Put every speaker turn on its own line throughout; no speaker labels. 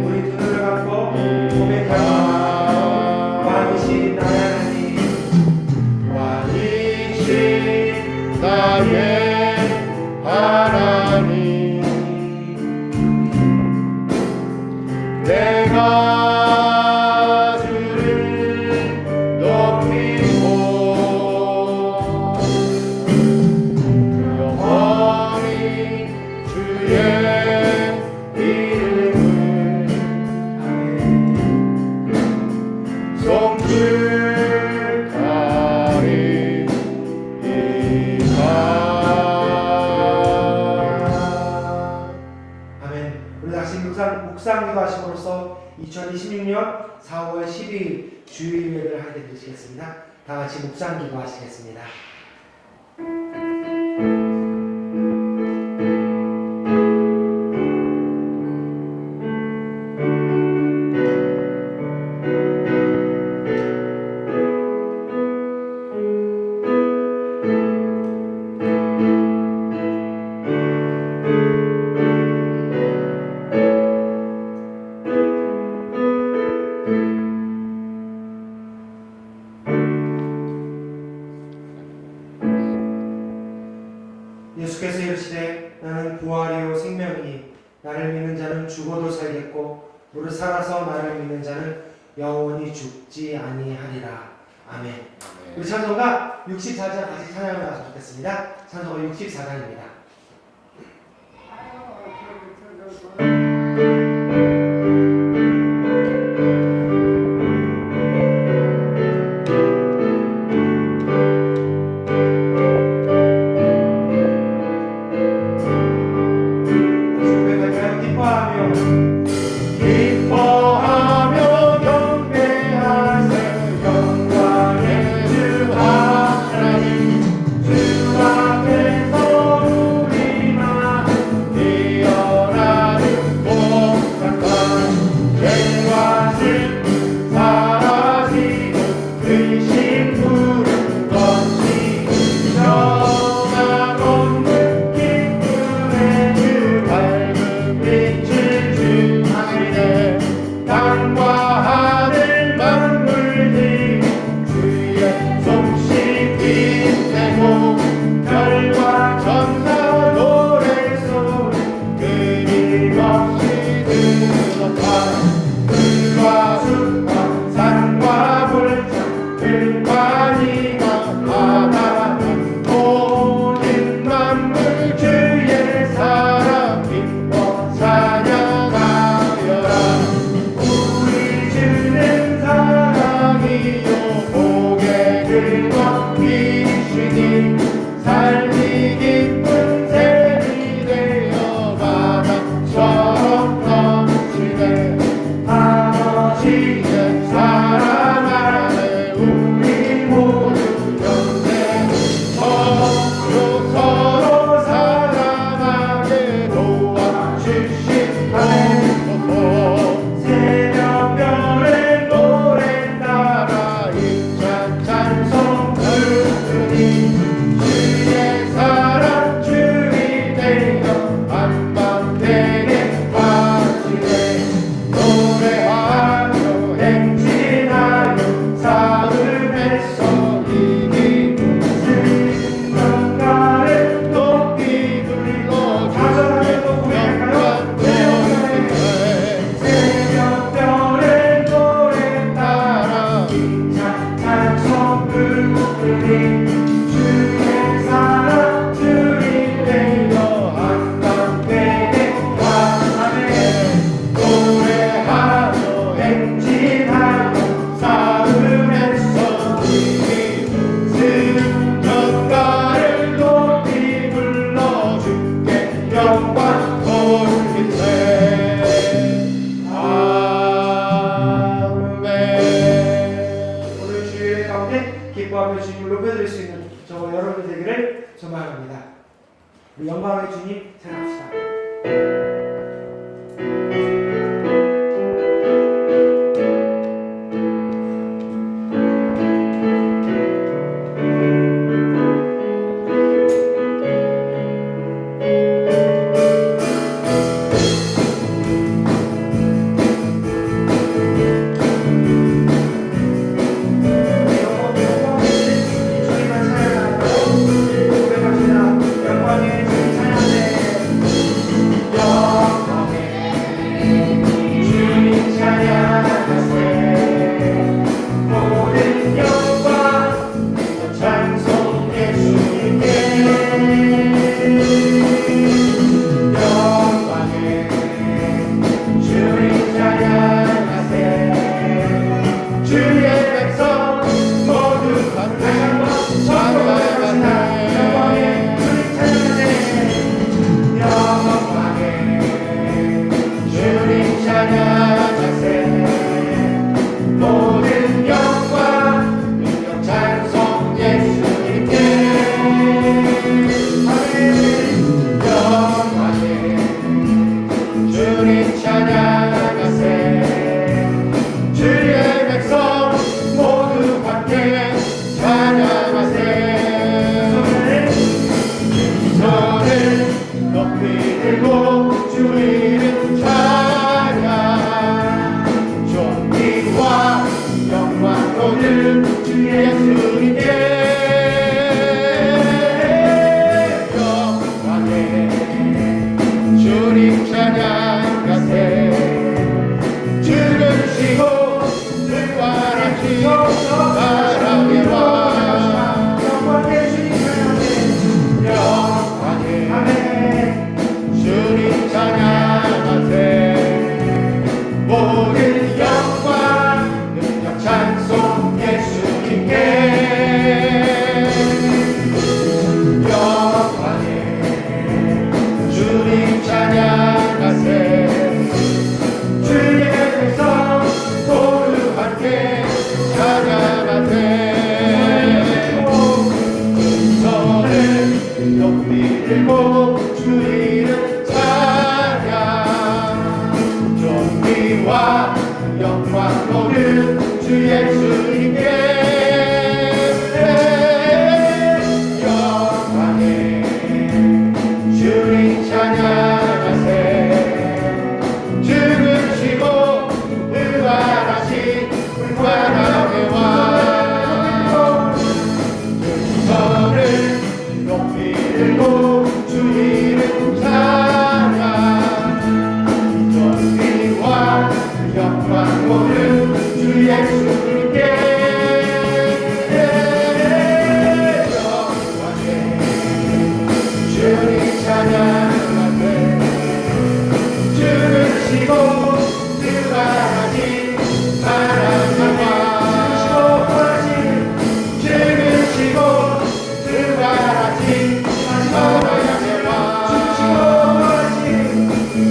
우리 두 눈을 감고 고백합니다. 왕이신 나의 하나님,
왕이신 나의 하나님, 내가 주를 높이고 영원히 주의 이름을 송축하리이다.
아멘. 우리 다시 묵상 기도하심으로써 2026년 4월 12일 주일 예배를 하게 되시겠습니다. 다 같이 묵상 기도하시겠습니다. 예수께서 이르시되 나는 부활이요 생명이니 나를 믿는 자는 죽어도 살겠고 무릇 살아서 나를 믿는 자는 영원히 죽지 아니하리라. 아멘. 우리 찬송가 64장 같이 찬양을 하셨으면 좋겠습니다. 찬송가 64장입니다.
기뻐하며 경배하세 영광의 주 하나님, 주 앞에서 우리 마음 뛰어나는 고백한 죄와 슬픔 사라지고 근심 부른 것이 영원한 없는 기쁨의 주 밝은 빛을 주시네. 땅과 하늘 만물들이 주의 솜씨 빛내고 별과 천사 노래소리 끊임없이 들었다. 들과 숲과 산과 불장 들과 이가 바다 모든 만물 주의 사랑 기뻐 찬양하여라. 우리 주는 사랑이요 복의 근원 이시니 삶이 기쁜 샘이 되어 바다처럼 넘치네. 아버지의 사랑 안에 우리 모두 연대 서로 사랑하게 도와주시옵소서. 새벽별의 노래 따라 힘찬 찬송 부르니 주의 사랑 주이 되어 한밤되게 하시네. 노래하며 행진하여 사흘에서 이기고 승천가를 높이 불러주네. 새벽별의 노래 따라 힘찬 찬송 부르니 주의 사랑 주이 되어 한밤되게 하네. 노래하며 행진하여 사흘에서 이기고 승천가를 높이 불러주께 영광 돌리세. 아멘.
오늘 주일 가운데 기뻐하며 주님을 높여드릴 수 있는 저와 여러분 되기를 소망합니다. 우리 영광의 주님 찬양합시다.
들고 주 이름 찬양 존귀와 영광 오늘 주 예수님께 영광에 주님 찬양하세 주르시고 불활하시 사랑의 왕
영광의 주님 찬양하세
영광에 주님 찬양하세 모든 영광 능력 찬송 예수님께 영광에 주님 찬양하세 주님의 백성 모두 함께 찬양하세 손을 높이 들고 주 이름 찬양 존귀와 영광 모든 주 예수님께 영광에 주님 찬양하세 죽으시고 부활하신 불활하게 와 손을 높이 들고 주 이름 찬양 존귀와 영광 모든 주 예수님께 영광에 주님 찬양하세 죽으시고 부활하신 사랑의 왕 죽으시고 부활하신 사랑의 왕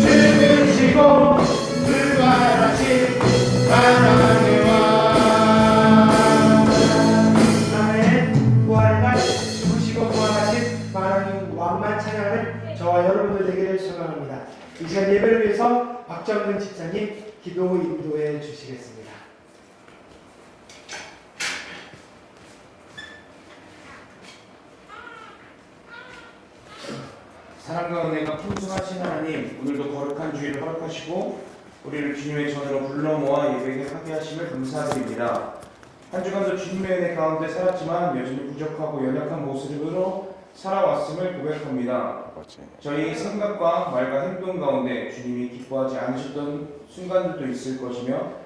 죽으시고 부활하신 사랑의 왕
아멘. 부활날 죽으시고 부활하신 하나님 왕만 찬양을 저와 여러분들 되기를 소망합니다. 이 시간 예배를 위해서 박정근 집사님 기도 인도해 주시겠습니다.
사랑과 은혜가 풍성하신 하나님, 오늘도 거룩한 주일을 허락하시고 우리를 주님의 전으로 불러 모아 예배에 하게 하심을 감사드립니다. 한 주간도 주님의 은혜 가운데 살았지만 여전히 부족하고 연약한 모습으로 살아왔음을 고백합니다. 저희 생각과 말과 행동 가운데 주님이 기뻐하지 않으셨던 순간들도 있을 것이며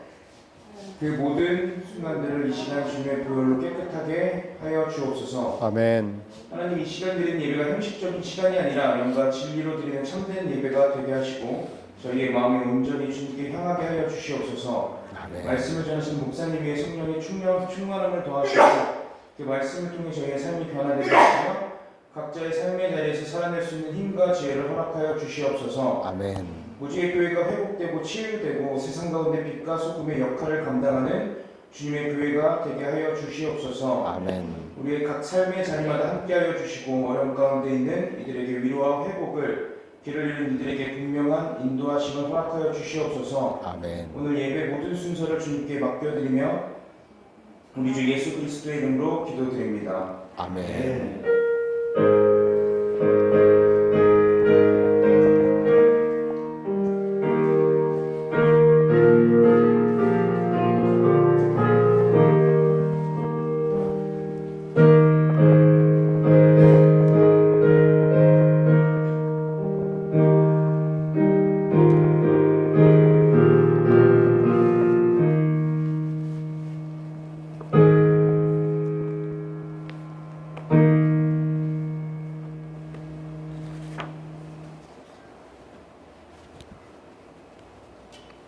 그 모든 순간들을 이 시간 주님의 보혈로 깨끗하게 하여 주옵소서.
아멘.
하나님, 이 시간 드리는 예배가 형식적인 시간이 아니라 영과 진리로 드리는 참된 예배가 되게 하시고 저희의 마음이 온전히 주님께 향하게 하여 주시옵소서.
아멘.
말씀을 전하신 목사님의 성령의 충만함을 더하시고 그 말씀을 통해 저희의 삶이 변화되게 하시며 각자의 삶의 자리에서 살아낼 수 있는 힘과 지혜를 허락하여 주시옵소서.
아멘.
무지의 교회가 회복되고 치유되고 세상 가운데 빛과 소금의 역할을 감당하는 주님의 교회가 되게 하여 주시옵소서.
아멘.
우리의 각 삶의 자리마다 함께하여 주시고 어려움 가운데 있는 이들에게 위로와 회복을, 길을 잃은 이들에게 분명한 인도하심을 허락하여 주시옵소서.
아멘.
오늘 예배 모든 순서를 주님께 맡겨드리며 우리 주 예수 그리스도의 이름으로 기도드립니다.
아멘.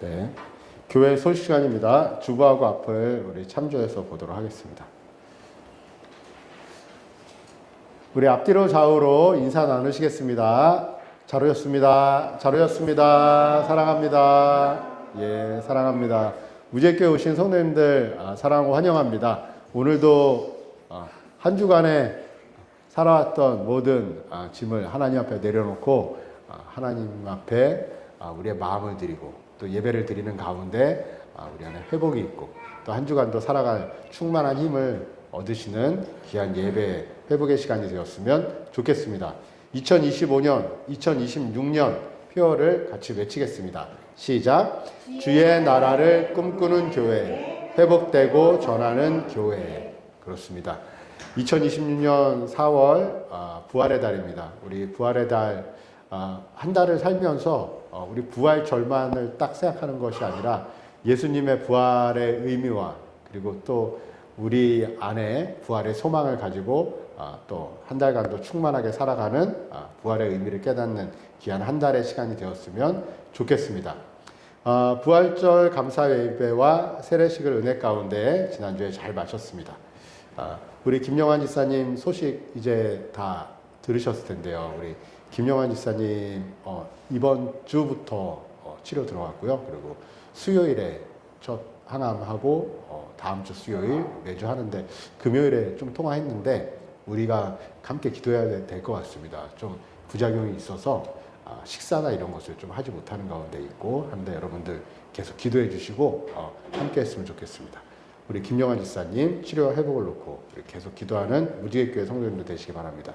네, 교회 소식 시간입니다. 주보하고 앞을 우리 참조해서 보도록 하겠습니다. 우리 앞뒤로 좌우로 인사 나누시겠습니다. 잘 오셨습니다. 잘 오셨습니다. 사랑합니다. 예, 사랑합니다. 무제교회 오신 성도님들 사랑하고 환영합니다. 오늘도 한 주간에 살아왔던 모든 짐을 하나님 앞에 내려놓고 하나님 앞에 우리의 마음을 드리고 또 예배를 드리는 가운데 우리 안에 회복이 있고 또 한 주간도 살아갈 충만한 힘을 얻으시는 귀한 예배 회복의 시간이 되었으면 좋겠습니다. 2025년, 2026년 표어를 같이 외치겠습니다. 시작. 주의 나라를 꿈꾸는 교회, 회복되고 전하는 교회. 그렇습니다. 2026년 4월 부활의 달입니다. 우리 부활의 달 한 달을 살면서 우리 부활 절만을 딱 생각하는 것이 아니라 예수님의 부활의 의미와 그리고 또 우리 안에 부활의 소망을 가지고 또 한 달간도 충만하게 살아가는 부활의 의미를 깨닫는 귀한 한 달의 시간이 되었으면 좋겠습니다. 부활절 감사 예배와 세례식을 은혜 가운데 지난주에 잘 마쳤습니다. 우리 김영환 지사님 소식 이제 다 들으셨을 텐데요. 우리 김영환 지사님 이번 주부터 치료 들어갔고요. 그리고 수요일에 첫 항암하고 다음 주 수요일 매주 하는데 금요일에 좀 통화했는데 우리가 함께 기도해야 될 것 같습니다. 좀 부작용이 있어서 식사나 이런 것을 좀 하지 못하는 가운데 있고 한데 여러분들 계속 기도해 주시고 함께 했으면 좋겠습니다. 우리 김영환 지사님 치료 회복을 놓고 계속 기도하는 무지개교회 성도님들 되시기 바랍니다.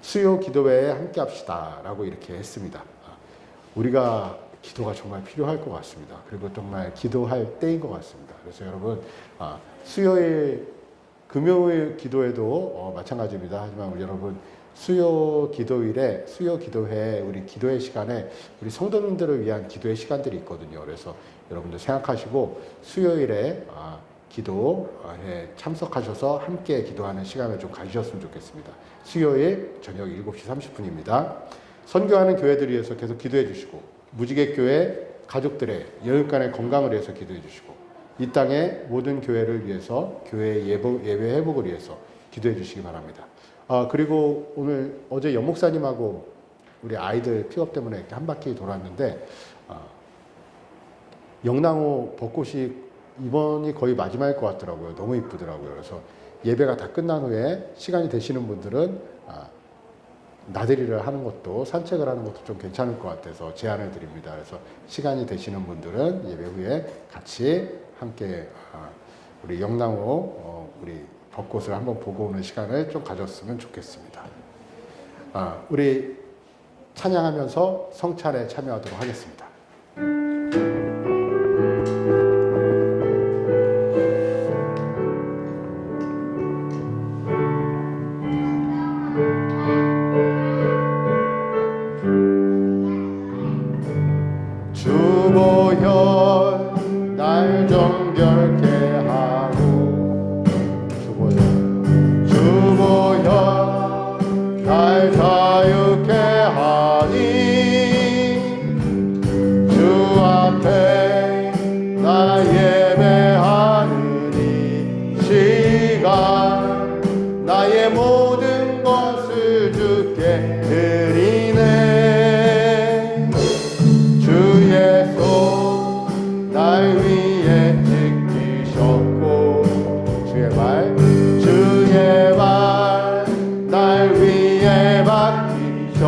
수요 기도회에 함께 합시다 라고 이렇게 했습니다. 우리가 기도가 정말 필요할 것 같습니다. 그리고 정말 기도할 때인 것 같습니다. 그래서 여러분 수요일 금요일 기도회도 마찬가지입니다. 하지만 우리 여러분 수요 기도일에 수요 기도회 우리 기도회 시간에 우리 성도님들을 위한 기도회 시간들이 있거든요. 그래서 여러분들 생각하시고 수요일에 기도에 참석하셔서 함께 기도하는 시간을 좀 가지셨으면 좋겠습니다. 수요일 저녁 7시 30분입니다. 선교하는 교회들을 위해서 계속 기도해 주시고 무지개 교회 가족들의 여육간의 건강을 위해서 기도해 주시고 이 땅의 모든 교회를 위해서 교회 예배 회복을 위해서 기도해 주시기 바랍니다. 그리고 어제 연목사님하고 우리 아이들 픽업 때문에 이렇게 한 바퀴 돌았는데 영랑호 벚꽃이 이번이 거의 마지막일 것 같더라고요. 너무 이쁘더라고요. 그래서 예배가 다 끝난 후에 시간이 되시는 분들은 나들이를 하는 것도 산책을 하는 것도 좀 괜찮을 것 같아서 제안을 드립니다. 그래서 시간이 되시는 분들은 예배 후에 같이 함께 우리 영랑호 우리 벚꽃을 한번 보고 오는 시간을 좀 가졌으면 좋겠습니다. 우리 찬양하면서 성찬에 참여하도록 하겠습니다. 주보혈 날 정결케 하고 주보혈 날 자유케 하니 주 앞에 나 예배하는 이 시간 나의 모든 것을 주께 드리네. 주의 손 날 위에 지키셨고 주의 발 날 위에 맡기셨으니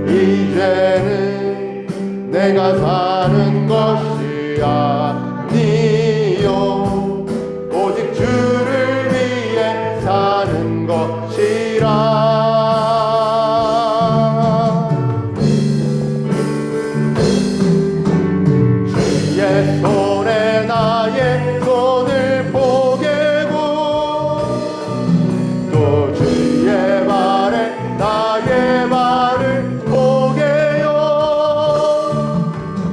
이제는 내가 사는 것이 아니요 오직 주를 위해 사는 것이라. 주의 손에 나의 손을 포개고 또 주의 발에 나의 발을 포개요.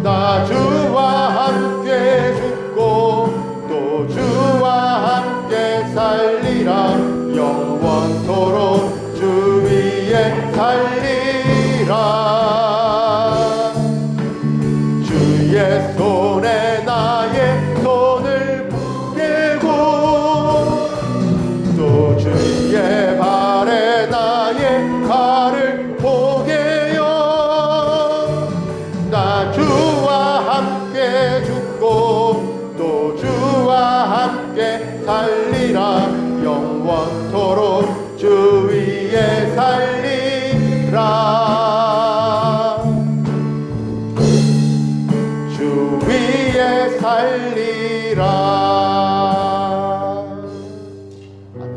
나 주와 함께 죽고 또 주와 함께 살리라. 영원토록 주 위에 살리라. 주의 손에 나의 손을 포개고 또 주의 발에 나의 발을 포개요. 나 주와 함께 죽고 또 주와 함께 살리라. 영원토록 주 위에 살리라. 주 위에 살리라. 아멘.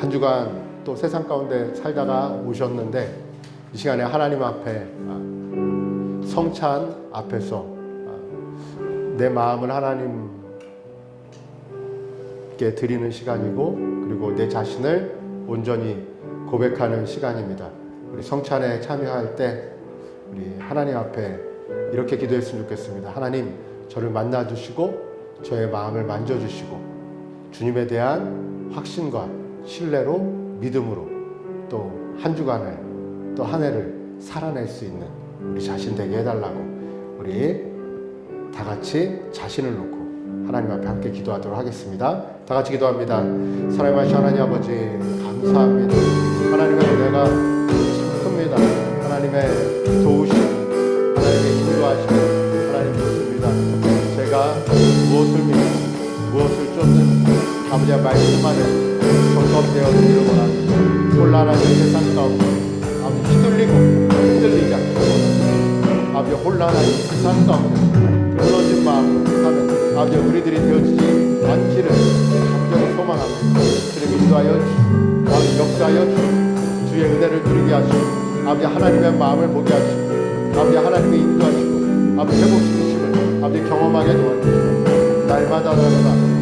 한 주간 또 세상 가운데 살다가 오셨는데 이 시간에 하나님 앞에 성찬 앞에서 내 마음을 하나님께 드리는 시간이고 그리고 내 자신을 온전히 고백하는 시간입니다. 우리 성찬에 참여할 때 우리 하나님 앞에 이렇게 기도했으면 좋겠습니다. 하나님, 저를 만나주시고 저의 마음을 만져주시고 주님에 대한 확신과 신뢰로 믿음으로 또 한 주간을 또 한 해를 살아낼 수 있는 우리 자신 되게 해달라고 우리 다 같이 자신을 놓고 하나님 앞에 함께 기도하도록 하겠습니다. 다 같이 기도합니다. 사랑하신 하나님 아버지 감사합니다. 하나님의 은혜가 참 큽니다. 하나님의 도우심, 하나님의 인도하심 하나님 믿습니다. 제가 무엇을 믿고 무엇을 쫓는 아버지의 말씀 안에 점검되어 들고 나는 혼란한 세상 가운데 아버지 휘둘리고 흔들리지 않고 아버지 혼란한 세상 가운데 무너진 마음으로 사는 아버지 우리들이 되어지지 않기를 간절히 소망합니다. 주님 인도하여 주시고 아버지 역사하여 주시고 주의 은혜를 누리게 하시고 아버지 하나님의 마음을 보게 하시고 아버지 하나님의 인도하시고 아버지 회복시키심을 아버지 경험하게 도와주시고 날마다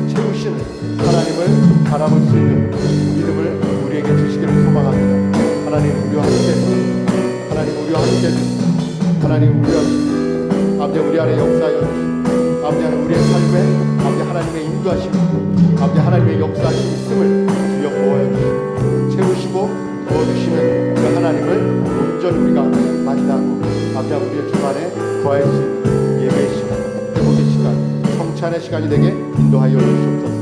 채우시는 하나님을 바라볼 수 있는 믿음을 우리에게 주시기를 소망합니다. 하나님 우리와 함께 해주시고 하나님 우리와 함께 해주시고 하나님 우리와 함께 아버지 우리 안에 역사하여 주시고 아버지 하나님 우리의 삶에 아버지 하나님의 인도하심 아버지 하나님의 역사하심 있음을 주여 보호하여 주시고 채우시고 도와주시는 그 하나님을 온전히 우리가 만나고 아버지 우리의 주간에 거할 수 있는 예배의 시간 회복의 시간 성찬의 시간이 되게 인도하여 주시옵소서.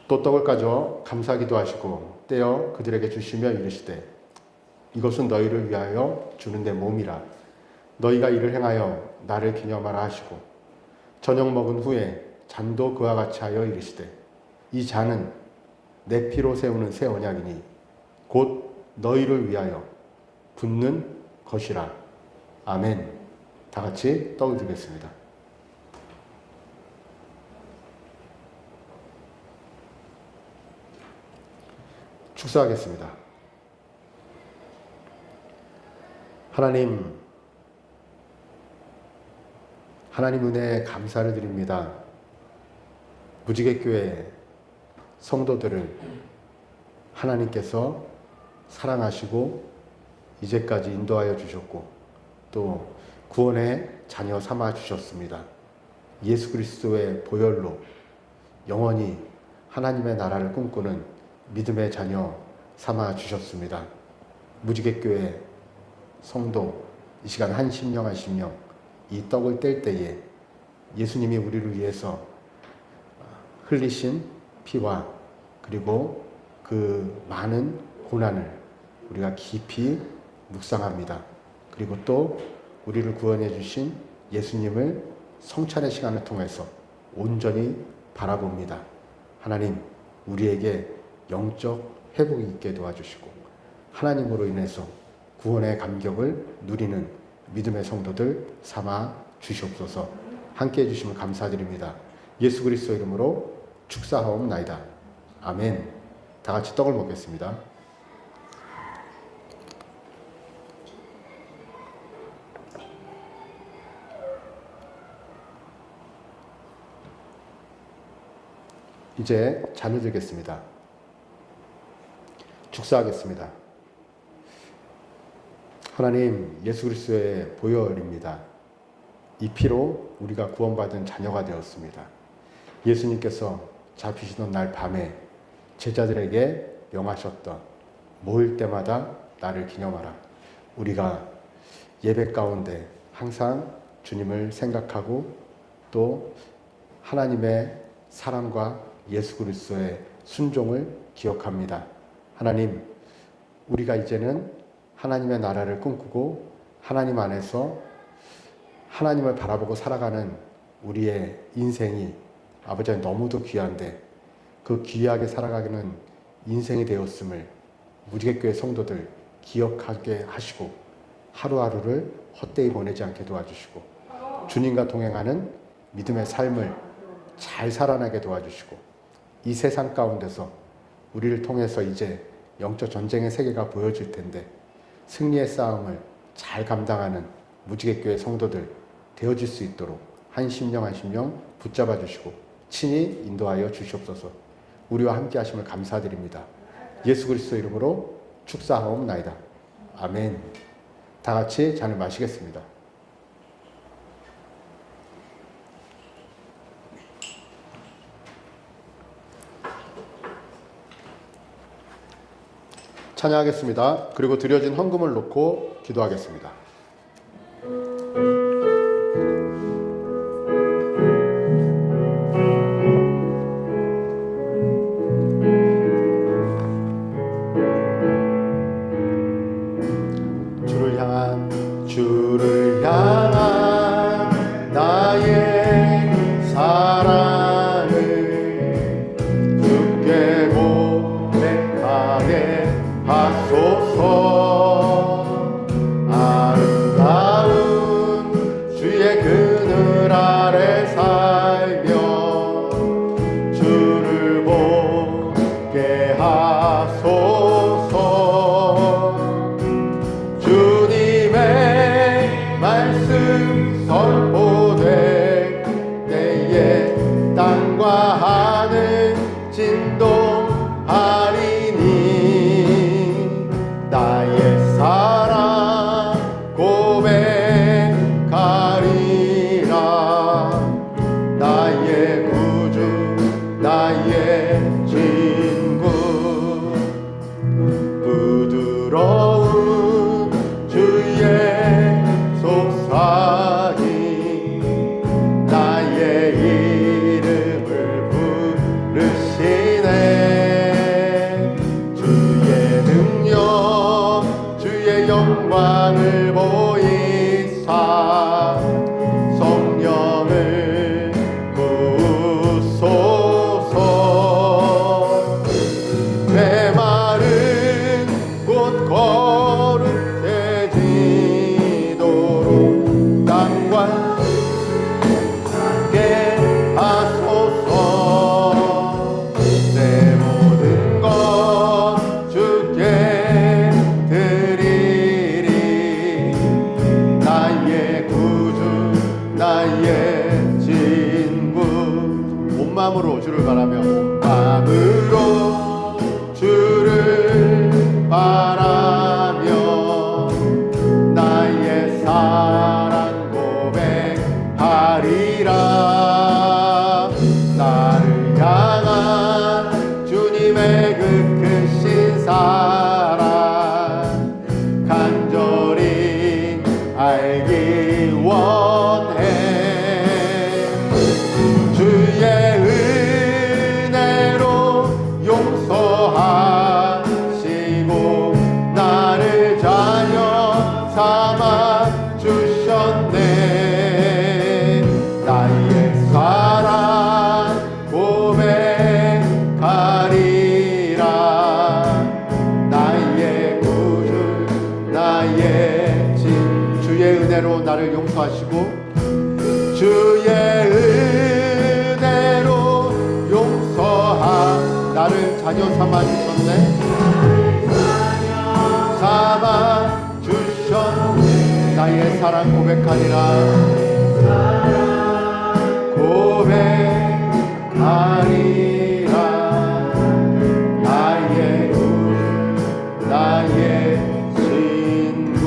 또 떡을 가져 감사기도 하시고 떼어 그들에게 주시며 이르시되 이것은 너희를 위하여 주는 내 몸이라 너희가 이를 행하여 나를 기념하라 하시고 저녁 먹은 후에 잔도 그와 같이 하여 이르시되 이 잔은 내 피로 세우는 새 언약이니 곧 너희를 위하여 붓는 것이라. 아멘. 다 같이 떡을 드리겠습니다. 축사하겠습니다. 하나님 은혜에 감사를 드립니다. 무지개교회 성도들을 하나님께서 사랑하시고 이제까지 인도하여 주셨고 또 구원의 자녀 삼아 주셨습니다. 예수 그리스도의 보혈로 영원히 하나님의 나라를 꿈꾸는 믿음의 자녀 삼아 주셨습니다. 무지개교회 성도 이 시간 한 심령 한 심령 이 떡을 뗄 때에 예수님이 우리를 위해서 흘리신 피와 그리고 그 많은 고난을 우리가 깊이 묵상합니다. 그리고 또 우리를 구원해 주신 예수님을 성찬의 시간을 통해서 온전히 바라봅니다. 하나님 우리에게 영적 회복이 있게 도와주시고 하나님으로 인해서 구원의 감격을 누리는 믿음의 성도들 삼아 주시옵소서. 함께해 주시면 감사드립니다. 예수 그리스도 이름으로 축사하옵나이다. 아멘. 다 같이 떡을 먹겠습니다. 이제 잔을 들겠습니다. 축사하겠습니다. 하나님 예수 그리스도의 보혈입니다. 이 피로 우리가 구원받은 자녀가 되었습니다. 예수님께서 잡히시던 날 밤에 제자들에게 명하셨던 모일 때마다 나를 기념하라. 우리가 예배 가운데 항상 주님을 생각하고 또 하나님의 사랑과 예수 그리스도의 순종을 기억합니다. 하나님, 우리가 이제는 하나님의 나라를 꿈꾸고 하나님 안에서 하나님을 바라보고 살아가는 우리의 인생이 아버지 너무도 귀한데 그 귀하게 살아가기는 인생이 되었음을 무지개교회 성도들 기억하게 하시고 하루하루를 헛되이 보내지 않게 도와주시고 주님과 동행하는 믿음의 삶을 잘 살아나게 도와주시고 이 세상 가운데서 우리를 통해서 이제 영적 전쟁의 세계가 보여질 텐데 승리의 싸움을 잘 감당하는 무지개교회 성도들 되어질 수 있도록 한 심령 한 심령 붙잡아 주시고 친히 인도하여 주시옵소서. 우리와 함께 하심을 감사드립니다. 예수 그리스도 이름으로 축사하옵나이다. 아멘. 다 같이 잔을 마시겠습니다. 찬양하겠습니다. 그리고 드려진 헌금을 놓고 기도하겠습니다. 주를 향한 나의 사랑을 주께 고백하게 하소서. 아름다운 주의 그늘 아래 살며 주를 보게 하소서. 말씀 선포될 때에 땅과 하늘 진동하리니 나의 사랑 고백하리라. 나의 구주 나의 친구 부드러운 주의 속삭이 나의 이름을 부르시네. 주의 능력 주의 영광을 보이사 성령을 부으소서. 메마른 곳 거룩해지도록 땅과 함께 하소서. 내 모든 것 주께 드리리. 나의 구주 나의 친구 온 마음으로 주를 바라며 온 마음으로 주를 바라며 나의 사랑 고백하리라. 나를 향한 주님의 그 크신 사랑 간절히 알기 원해. 주의 은혜로 용서하시고 나를 자녀 삼아 주셨네. 나의 사랑 고백하리라. 나의 구주 나의 진 주의 은혜로 나를 용서하시고 주의 은혜로 용서하 나를 자녀 삼아 주셨네. 삼아 주셨네. 나의 사랑 고백하리라. 고백하리라. 나의 구주 나의 친구.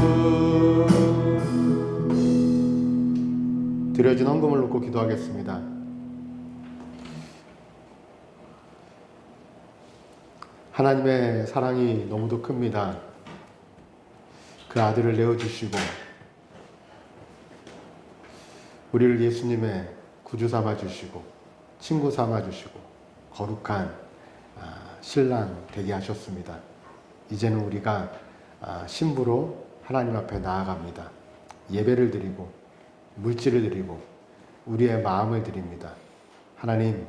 드려진 헌금을 놓고 기도하겠습니다. 하나님의 사랑이 너무도 큽니다. 그 아들을 내어주시고 우리를 예수님의 구주 삼아주시고 친구 삼아주시고 거룩한 신랑 되게 하셨습니다. 이제는 우리가 신부로 하나님 앞에 나아갑니다. 예배를 드리고 물질을 드리고 우리의 마음을 드립니다. 하나님이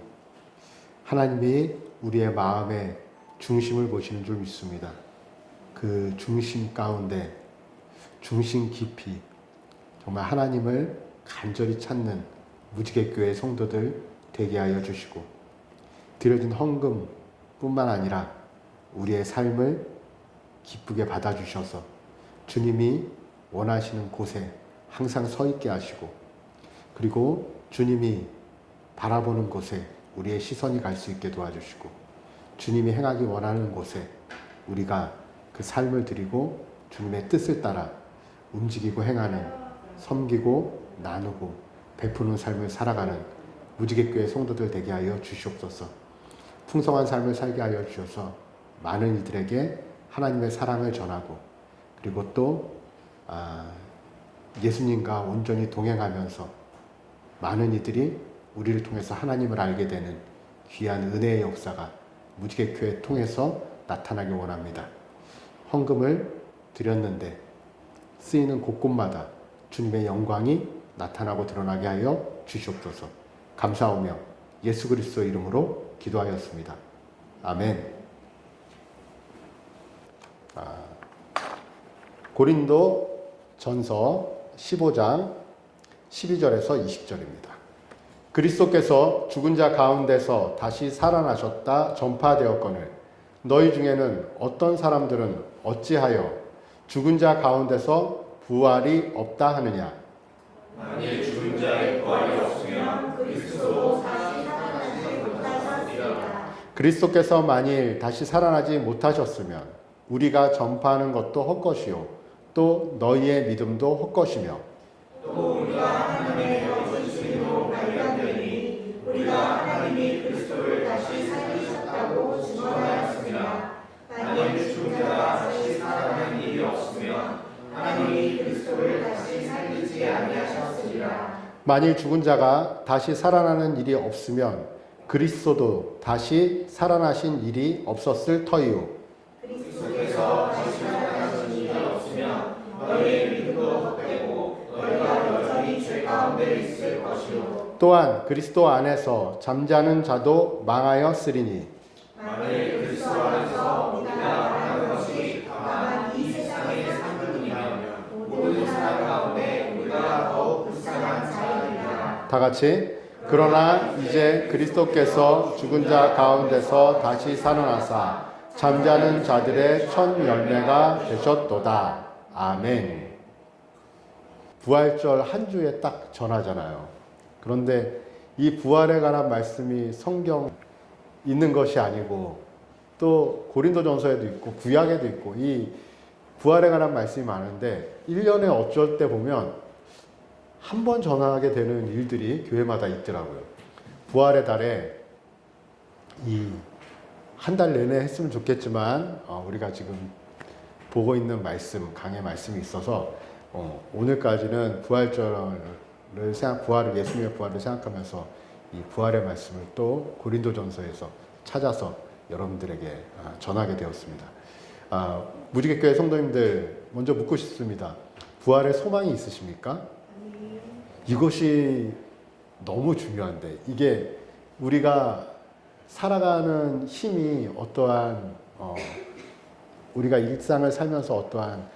우리의 마음의 중심을 보시는 줄 믿습니다. 그 중심 가운데 중심 깊이 정말 하나님을 간절히 찾는 무지개교회 성도들 되게 하여 주시고 드려진 헌금뿐만 아니라 우리의 삶을 기쁘게 받아주셔서 주님이 원하시는 곳에 항상 서 있게 하시고 그리고 주님이 바라보는 곳에 우리의 시선이 갈 수 있게 도와주시고 주님이 행하기 원하는 곳에 우리가 그 삶을 드리고 주님의 뜻을 따라 움직이고 행하는 섬기고 나누고 베푸는 삶을 살아가는 무지개교회 성도들 되게 하여 주시옵소서. 풍성한 삶을 살게 하여 주셔서 많은 이들에게 하나님의 사랑을 전하고 그리고 또 예수님과 온전히 동행하면서 많은 이들이 우리를 통해서 하나님을 알게 되는 귀한 은혜의 역사가 무지개교회 통해서 나타나기 원합니다. 헌금을 드렸는데 쓰이는 곳곳마다 주님의 영광이 나타나고 드러나게 하여 주시옵소서. 감사하며 예수 그리스도의 이름으로 기도하였습니다. 아멘. 고린도 전서 15장 12절에서 20절입니다. 그리스도께서 죽은 자 가운데서 다시 살아나셨다 전파되었거늘 너희 중에는 어떤 사람들은 어찌하여 죽은 자 가운데서 부활이 없다 하느냐.
만일 죽은 자의 부활이 없으면 그리스도도 다시 살아나지 못하셨으리라.
그리스도께서 만일 다시 살아나지 못하셨으면 우리가 전파하는 것도 헛것이요 또 너희의 믿음도 헛것이며
또 우리가 하나님의 거짓으로 발견되니 우리가 하나님이 그리스도를 다시 살리셨다고 증언하였습니다. 만일 죽은 자가 다시 살아나는 일이 없으면 하나님이 그리스도를 다시 살리지 아니하셨으리라.
만일 죽은 자가 다시 살아나는 일이 없으면 그리스도도 다시 살아나신 일이 없었을 터이요.
그리스도께서 다시 살아나신 일이 없으면 너희의 믿음도 헛되고 너희가 여전히 죄 가운데 있을 것이요.
또한 그리스도 안에서 잠자는 자도 망하였으리니
만일 그리스도 안에서 우리가 말하는 것이 다만 이 세상의 삶뿐이면 모든 사람 가운데 우리가 더욱 불쌍한 자이리라.
다 같이 그러나 이제 그리스도께서 죽은 자 가운데서 다시 살아나사 잠자는 자들의 첫 열매가 되셨도다. 아멘. 부활절 한 주에 딱 전하잖아요. 그런데 이 부활에 관한 말씀이 성경 있는 것이 아니고 또 고린도전서에도 있고 구약에도 있고 이 부활에 관한 말씀이 많은데 1년에 어쩔 때 보면 한 번 전하게 되는 일들이 교회마다 있더라고요. 부활의 달에 이 한 달 내내 했으면 좋겠지만 우리가 지금 보고 있는 말씀, 강의 말씀이 있어서 오늘까지는 부활절을 부활을 예수님의 부활을 생각하면서 이 부활의 말씀을 또 고린도전서에서 찾아서 여러분들에게 전하게 되었습니다. 무지개교회 성도님들 먼저 묻고 싶습니다. 부활의 소망이 있으십니까? 이것이 너무 중요한데 이게 우리가 살아가는 힘이 어떠한 우리가 일상을 살면서 어떠한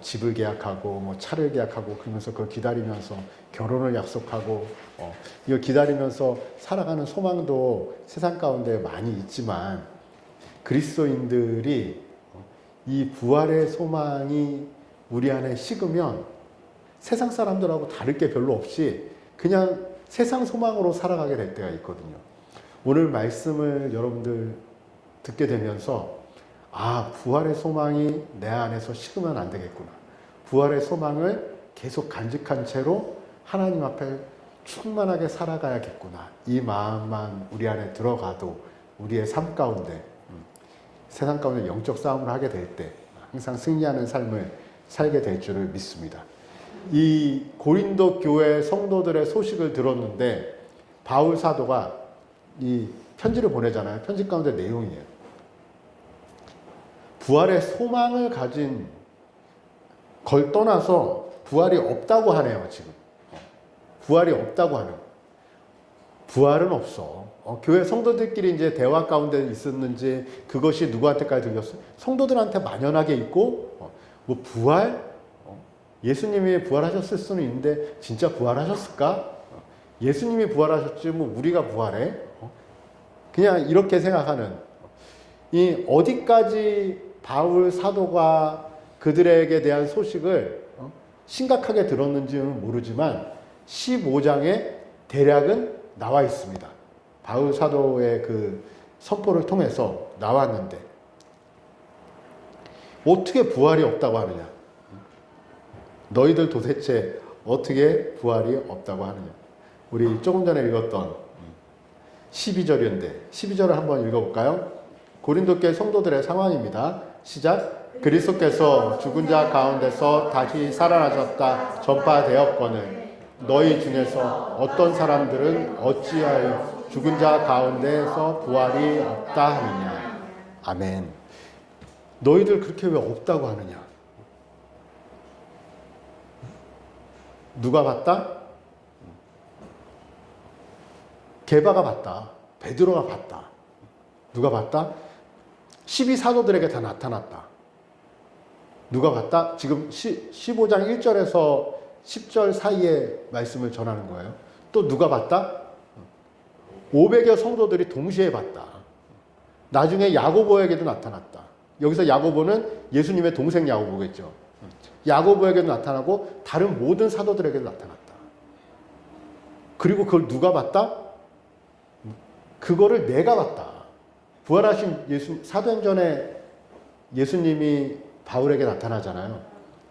집을 계약하고 뭐 차를 계약하고 그러면서 그걸 기다리면서 결혼을 약속하고 이걸 기다리면서 살아가는 소망도 세상 가운데 많이 있지만 그리스도인들이 이 부활의 소망이 우리 안에 식으면 세상 사람들하고 다를 게 별로 없이 그냥 세상 소망으로 살아가게 될 때가 있거든요. 오늘 말씀을 여러분들 듣게 되면서 부활의 소망이 내 안에서 식으면 안 되겠구나. 부활의 소망을 계속 간직한 채로 하나님 앞에 충만하게 살아가야겠구나. 이 마음만 우리 안에 들어가도 우리의 삶 가운데 세상 가운데 영적 싸움을 하게 될 때 항상 승리하는 삶을 살게 될 줄을 믿습니다. 이 고린도 교회 성도들의 소식을 들었는데 바울 사도가 이 편지를 보내잖아요. 편지 가운데 내용이에요. 부활의 소망을 가진 걸 떠나서 부활이 없다고 하네요. 지금 부활이 없다고 하는 부활은 없어. 교회 성도들끼리 이제 대화 가운데 있었는지 그것이 누구한테까지 들렸어? 성도들한테 만연하게 있고 뭐 부활? 예수님이 부활하셨을 수는 있는데 진짜 부활하셨을까? 예수님이 부활하셨지 뭐 우리가 부활해? 그냥 이렇게 생각하는 이 어디까지 바울 사도가 그들에게 대한 소식을 심각하게 들었는지는 모르지만 15장에 대략은 나와 있습니다. 바울 사도의 그 선포를 통해서 나왔는데 어떻게 부활이 없다고 하느냐? 너희들 도대체 어떻게 부활이 없다고 하느냐? 우리 조금 전에 읽었던 12절인데 12절을 한번 읽어볼까요? 고린도교회 성도들의 상황입니다. 시작. 그리스도께서 죽은 자 가운데서 다시 살아나셨다 전파되었거늘 너희 중에서 어떤 사람들은 어찌하여 죽은 자 가운데서 부활이 없다 하느냐. 아멘. 너희들 그렇게 왜 없다고 하느냐? 누가 봤다? 게바가 봤다. 베드로가 봤다. 누가 봤다? 12사도들에게 다 나타났다. 누가 봤다? 지금 15장 1절에서 10절 사이에 말씀을 전하는 거예요. 또 누가 봤다? 500여 성도들이 동시에 봤다. 나중에 야고보에게도 나타났다. 여기서 야고보는 예수님의 동생 야고보겠죠. 야고보에게도 나타나고 다른 모든 사도들에게도 나타났다. 그리고 그걸 누가 봤다? 그거를 내가 봤다. 부활하신 사도행전에 예수님이 바울에게 나타나잖아요.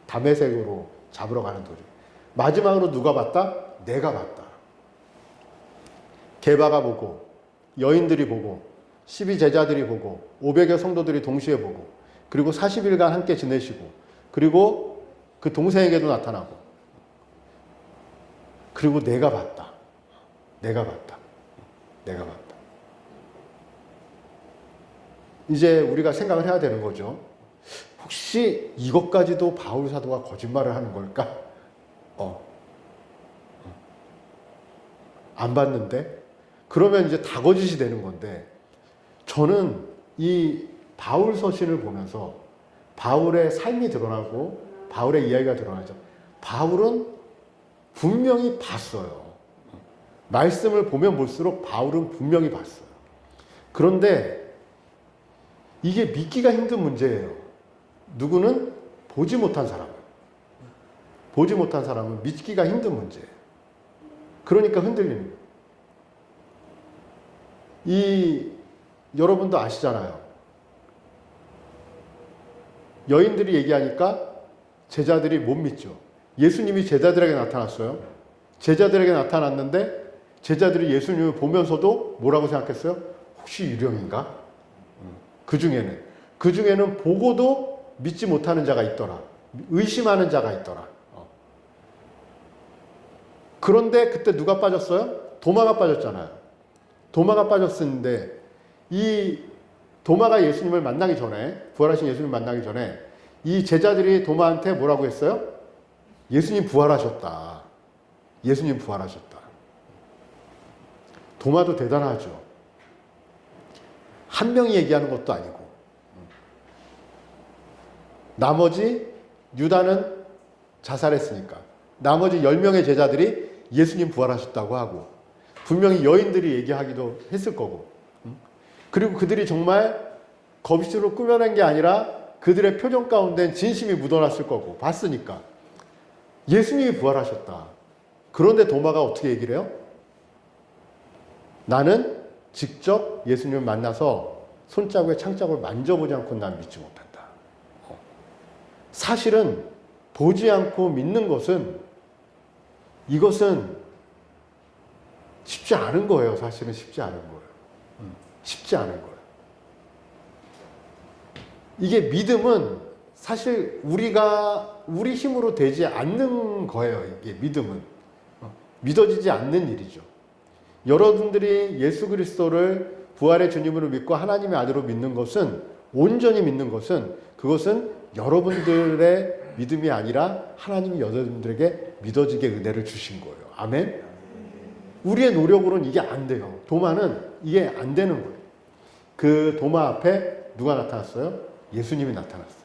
다메섹으로 잡으러 가는 도중. 마지막으로 누가 봤다? 내가 봤다. 게바가 보고, 여인들이 보고, 12제자들이 보고, 500여 성도들이 동시에 보고, 그리고 40일간 함께 지내시고, 그리고 그 동생에게도 나타나고, 그리고 내가 봤다. 내가 봤다. 내가 봤다. 이제 우리가 생각을 해야 되는 거죠. 혹시 이것까지도 바울 사도가 거짓말을 하는 걸까? 안 봤는데? 그러면 이제 다 거짓이 되는 건데, 저는 이 바울 서신을 보면서 바울의 삶이 드러나고 바울의 이야기가 드러나죠. 바울은 분명히 봤어요. 말씀을 보면 볼수록 바울은 분명히 봤어요. 그런데 이게 믿기가 힘든 문제예요. 누구는 보지 못한 사람은. 보지 못한 사람은 믿기가 힘든 문제예요. 그러니까 흔들리는 거예요. 여러분도 아시잖아요. 여인들이 얘기하니까 제자들이 못 믿죠. 예수님이 제자들에게 나타났어요. 제자들에게 나타났는데 제자들이 예수님을 보면서도 뭐라고 생각했어요? 혹시 유령인가? 그 중에는 보고도 믿지 못하는 자가 있더라. 의심하는 자가 있더라. 그런데 그때 누가 빠졌어요? 도마가 빠졌잖아요. 도마가 빠졌었는데 이 도마가 예수님을 만나기 전에, 부활하신 예수님을 만나기 전에 이 제자들이 도마한테 뭐라고 했어요? 예수님 부활하셨다. 예수님 부활하셨다. 도마도 대단하죠. 한 명이 얘기하는 것도 아니고. 나머지 유다는 자살했으니까. 나머지 10명의 제자들이 예수님 부활하셨다고 하고 분명히 여인들이 얘기하기도 했을 거고. 그리고 그들이 정말 거짓으로 꾸며낸 게 아니라 그들의 표정 가운데 진심이 묻어났을 거고 봤으니까. 예수님이 부활하셨다. 그런데 도마가 어떻게 얘기를 해요? 나는 직접 예수님을 만나서 손자국에 창자국을 만져보지 않고 난 믿지 못한다. 사실은 보지 않고 믿는 것은 이것은 쉽지 않은 거예요. 사실은 쉽지 않은 거예요. 쉽지 않은 거예요. 이게 믿음은 사실 우리 힘으로 되지 않는 거예요. 이게 믿음은. 믿어지지 않는 일이죠. 여러분들이 예수 그리스도를 부활의 주님으로 믿고 하나님의 아들로 믿는 것은, 온전히 믿는 것은, 그것은 여러분들의 믿음이 아니라 하나님이 여러분들에게 믿어지게 은혜를 주신 거예요. 아멘? 우리의 노력으로는 이게 안 돼요. 도마는 이게 안 되는 거예요. 그 도마 앞에 누가 나타났어요? 예수님이 나타났어요.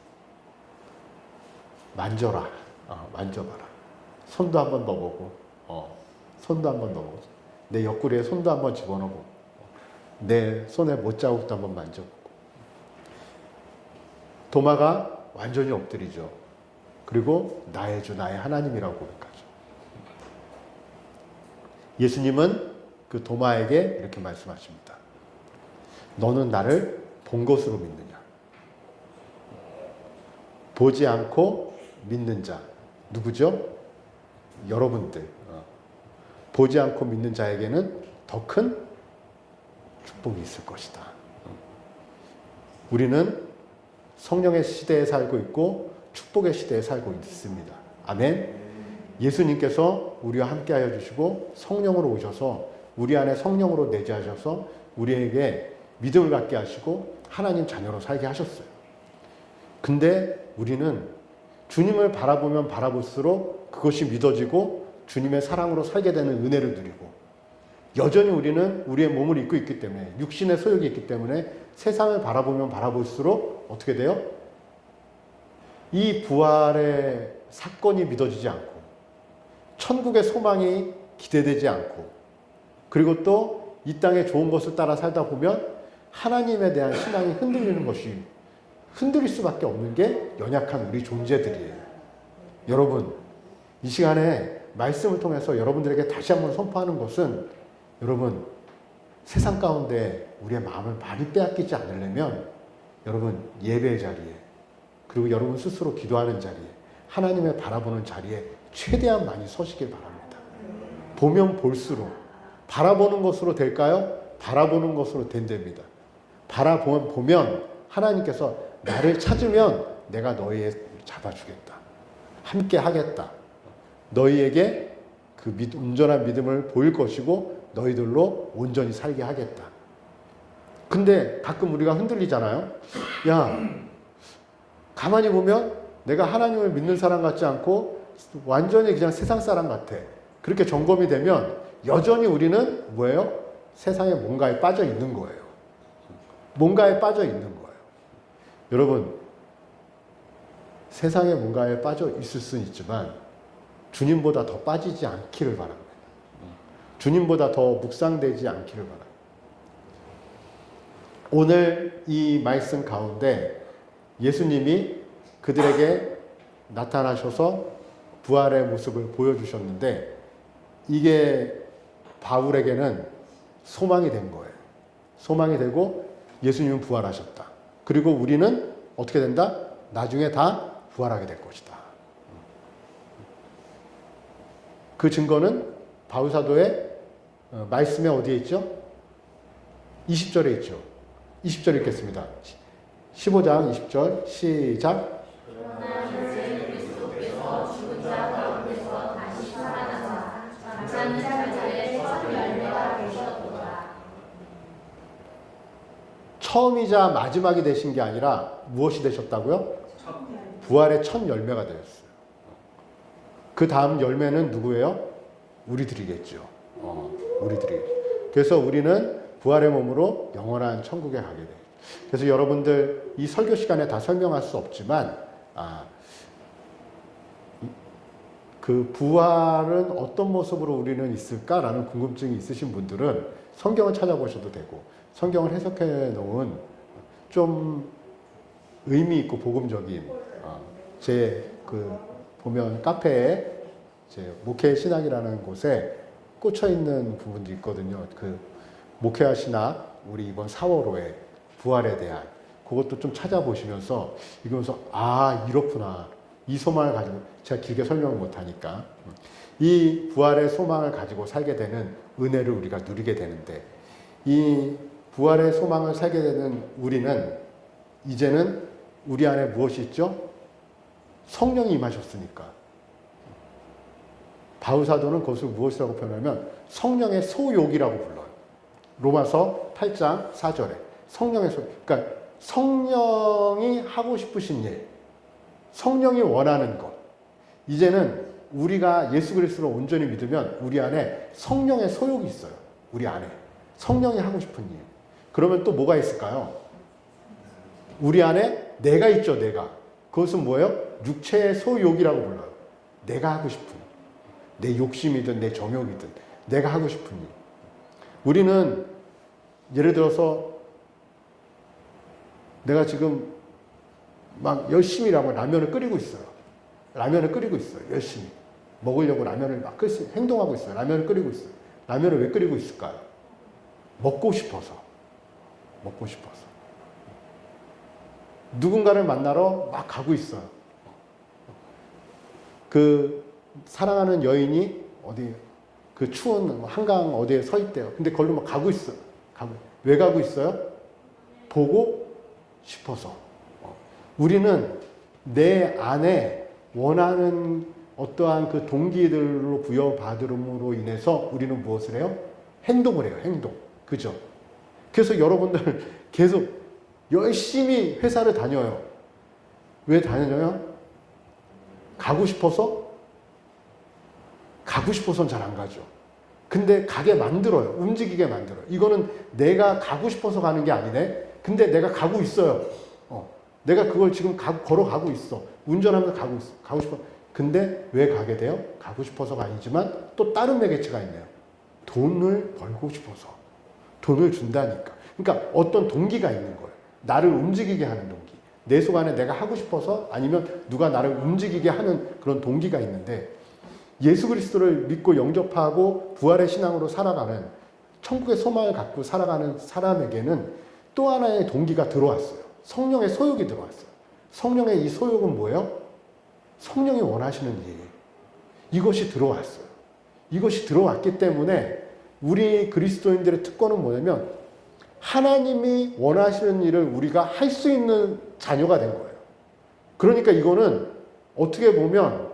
만져라. 만져봐라. 손도 한번 넣어보고, 손도 한번 넣어보고, 내 옆구리에 손도 한번 집어넣고, 내 손에 못자국도 한번 만져보고. 도마가 완전히 엎드리죠. 그리고 나의 주, 나의 하나님이라고 고백하죠. 예수님은 그 도마에게 이렇게 말씀하십니다. 너는 나를 본 것으로 믿느냐? 보지 않고 믿는 자. 누구죠? 여러분들. 보지 않고 믿는 자에게는 더 큰 축복이 있을 것이다. 우리는 성령의 시대에 살고 있고 축복의 시대에 살고 있습니다. 아멘. 예수님께서 우리와 함께 하여 주시고 성령으로 오셔서 우리 안에 성령으로 내재하셔서 우리에게 믿음을 갖게 하시고 하나님 자녀로 살게 하셨어요. 근데 우리는 주님을 바라보면 바라볼수록 그것이 믿어지고 주님의 사랑으로 살게 되는 은혜를 누리고 여전히 우리는 우리의 몸을 입고 있기 때문에 육신의 소욕이 있기 때문에 세상을 바라보면 바라볼수록 어떻게 돼요? 이 부활의 사건이 믿어지지 않고 천국의 소망이 기대되지 않고 그리고 또 이 땅에 좋은 것을 따라 살다 보면 하나님에 대한 신앙이 흔들리는 것이 흔들릴 수밖에 없는 게 연약한 우리 존재들이에요. 여러분, 이 시간에 말씀을 통해서 여러분들에게 다시 한번 선포하는 것은 여러분, 세상 가운데 우리의 마음을 많이 빼앗기지 않으려면 여러분, 예배의 자리에 그리고 여러분 스스로 기도하는 자리에 하나님을 바라보는 자리에 최대한 많이 서시길 바랍니다. 보면 볼수록 바라보는 것으로 될까요? 바라보는 것으로 된답니다. 바라보면 하나님께서 나를 찾으면 내가 너희의 잡아주겠다. 함께 하겠다. 너희에게 그 온전한 믿음을 보일 것이고 너희들로 온전히 살게 하겠다. 근데 가끔 우리가 흔들리잖아요. 야, 가만히 보면 내가 하나님을 믿는 사람 같지 않고 완전히 그냥 세상 사람 같아. 그렇게 점검이 되면 여전히 우리는 뭐예요? 세상에 뭔가에 빠져 있는 거예요. 뭔가에 빠져 있는 거예요. 여러분, 세상에 뭔가에 빠져 있을 수는 있지만 주님보다 더 빠지지 않기를 바랍니다. 주님보다 더 묵상되지 않기를 바랍니다. 오늘 이 말씀 가운데 예수님이 그들에게 나타나셔서 부활의 모습을 보여주셨는데 이게 바울에게는 소망이 된 거예요. 소망이 되고 예수님은 부활하셨다. 그리고 우리는 어떻게 된다? 나중에 다 부활하게 될 것이다. 그 증거는 바울 사도의 말씀에 어디에 있죠? 20절에 있죠. 20절 읽겠습니다. 15장 20절 시작.
그러나 이제 그리스도께서 죽은 자 가운데서 다시 살아나사 잠잠히 자기의 첫 열매가 되셨도다.
처음이자 마지막이 되신 게 아니라 무엇이 되셨다고요? 부활의 첫 열매가 되었어요. 그 다음 열매는 누구예요? 우리들이겠죠. 우리들이. 그래서 우리는 부활의 몸으로 영원한 천국에 가게 돼요. 그래서 여러분들 이 설교 시간에 다 설명할 수 없지만 그 부활은 어떤 모습으로 우리는 있을까라는 궁금증이 있으신 분들은 성경을 찾아보셔도 되고 성경을 해석해 놓은 좀 의미 있고 복음적인 제 그 보면 카페에 제 목회 신학이라는 곳에 꽂혀 있는 부분도 있거든요. 그 목회와 신학 우리 이번 4월호에 부활에 대한 그것도 좀 찾아보시면서 읽으면서 이렇구나. 이 소망을 가지고 제가 길게 설명을 못하니까 이 부활의 소망을 가지고 살게 되는 은혜를 우리가 누리게 되는데 이 부활의 소망을 살게 되는 우리는 이제는 우리 안에 무엇이 있죠? 성령이 임하셨으니까 바울 사도는 그것을 무엇이라고 표현하면 성령의 소욕이라고 불러요. 로마서 8장 4절에 성령의 소욕. 그러니까 성령이 하고 싶으신 일, 성령이 원하는 것. 이제는 우리가 예수 그리스도를 온전히 믿으면 우리 안에 성령의 소욕이 있어요. 우리 안에. 성령이 하고 싶은 일. 그러면 또 뭐가 있을까요? 우리 안에 내가 있죠, 내가. 그것은 뭐예요? 육체의 소욕이라고 불러요. 내가 하고 싶은 일. 내 욕심이든 내 정욕이든 내가 하고 싶은 일. 우리는 예를 들어서 내가 지금 막 열심히 라면을 끓이고 있어요. 라면을 끓이고 있어요. 열심히. 먹으려고 라면을 막 행동하고 있어요. 라면을 끓이고 있어요. 라면을 왜 끓이고 있을까요? 먹고 싶어서. 먹고 싶어서. 누군가를 만나러 막 가고 있어요. 그 사랑하는 여인이 어디 그 추운 한강 어디에 서 있대요. 근데 거기로 막 가고 있어요. 왜 가고 있어요? 보고 싶어서. 우리는 내 안에 원하는 어떠한 그 동기들로 부여받음으로 인해서 우리는 무엇을 해요? 행동을 해요. 행동. 그죠? 그래서 여러분들 계속 열심히 회사를 다녀요. 왜 다녀요? 가고 싶어서? 가고 싶어서는 잘 안 가죠. 근데 가게 만들어요. 움직이게 만들어요. 이거는 내가 가고 싶어서 가는 게 아니네. 근데 내가 가고 있어요. 내가 그걸 지금 걸어가고 있어. 운전하면서 가고 있어. 가고 싶어. 근데 왜 가게 돼요? 가고 싶어서가 아니지만 또 다른 매개체가 있네요. 돈을 벌고 싶어서. 돈을 준다니까. 그러니까 어떤 동기가 있는 거예요. 나를 움직이게 하는 동기. 내 속 안에 내가 하고 싶어서 아니면 누가 나를 움직이게 하는 그런 동기가 있는데 예수 그리스도를 믿고 영접하고 부활의 신앙으로 살아가는 천국의 소망을 갖고 살아가는 사람에게는 또 하나의 동기가 들어왔어요. 성령의 소욕이 들어왔어요. 성령의 이 소욕은 뭐예요? 성령이 원하시는 일. 이것이 들어왔어요. 이것이 들어왔기 때문에 우리 그리스도인들의 특권은 뭐냐면 하나님이 원하시는 일을 우리가 할 수 있는 자녀가 된 거예요. 그러니까 이거는 어떻게 보면